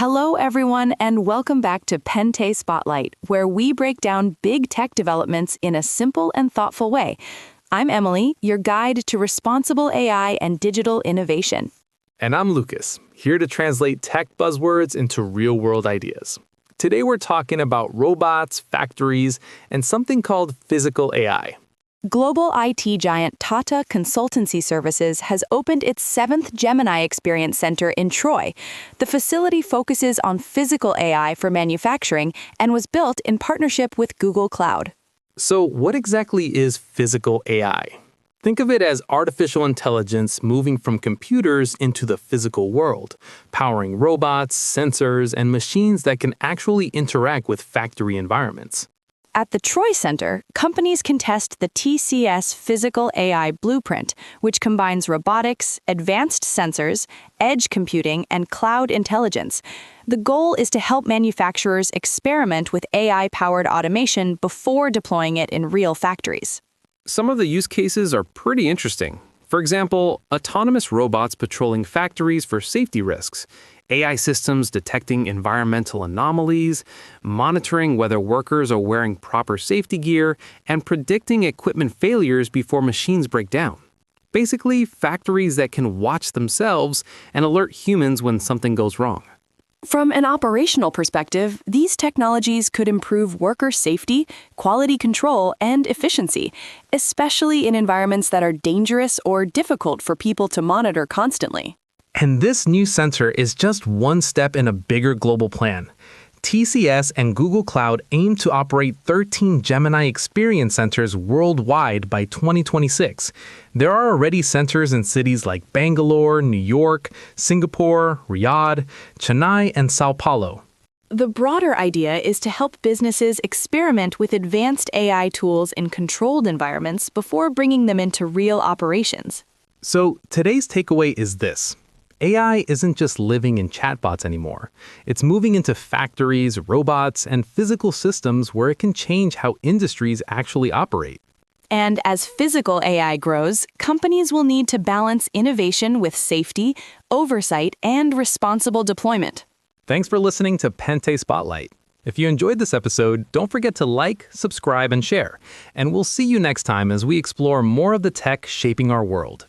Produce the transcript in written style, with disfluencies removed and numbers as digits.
Hello, everyone, and welcome back to Pente Spotlight, where we break down big tech developments in a simple and thoughtful way. I'm Emily, your guide to responsible AI and digital innovation. And I'm Lucas, here to translate tech buzzwords into real-world ideas. Today we're talking about robots, factories, and something called physical AI. Global IT giant Tata Consultancy Services has opened its 7th Gemini Experience Center in Troy. The facility focuses on physical AI for manufacturing and was built in partnership with Google Cloud. So what exactly is physical AI? Think of it as artificial intelligence moving from computers into the physical world, powering robots, sensors, and machines that can actually interact with factory environments. At the Troy Center, companies can test the TCS Physical AI Blueprint, which combines robotics, advanced sensors, edge computing, and cloud intelligence. The goal is to help manufacturers experiment with AI-powered automation before deploying it in real factories. Some of the use cases are pretty interesting. For example, autonomous robots patrolling factories for safety risks, AI systems detecting environmental anomalies, monitoring whether workers are wearing proper safety gear, and predicting equipment failures before machines break down. Basically, factories that can watch themselves and alert humans when something goes wrong. From an operational perspective, these technologies could improve worker safety, quality control, and efficiency, especially in environments that are dangerous or difficult for people to monitor constantly. And this new center is just one step in a bigger global plan. TCS and Google Cloud aim to operate 13 Gemini Experience Centers worldwide by 2026. There are already centers in cities like Bangalore, New York, Singapore, Riyadh, Chennai, and Sao Paulo. The broader idea is to help businesses experiment with advanced AI tools in controlled environments before bringing them into real operations. So today's takeaway is this. AI isn't just living in chatbots anymore. It's moving into factories, robots, and physical systems where it can change how industries actually operate. And as physical AI grows, companies will need to balance innovation with safety, oversight, and responsible deployment. Thanks for listening to Pente Spotlight. If you enjoyed this episode, don't forget to like, subscribe, and share. And we'll see you next time as we explore more of the tech shaping our world.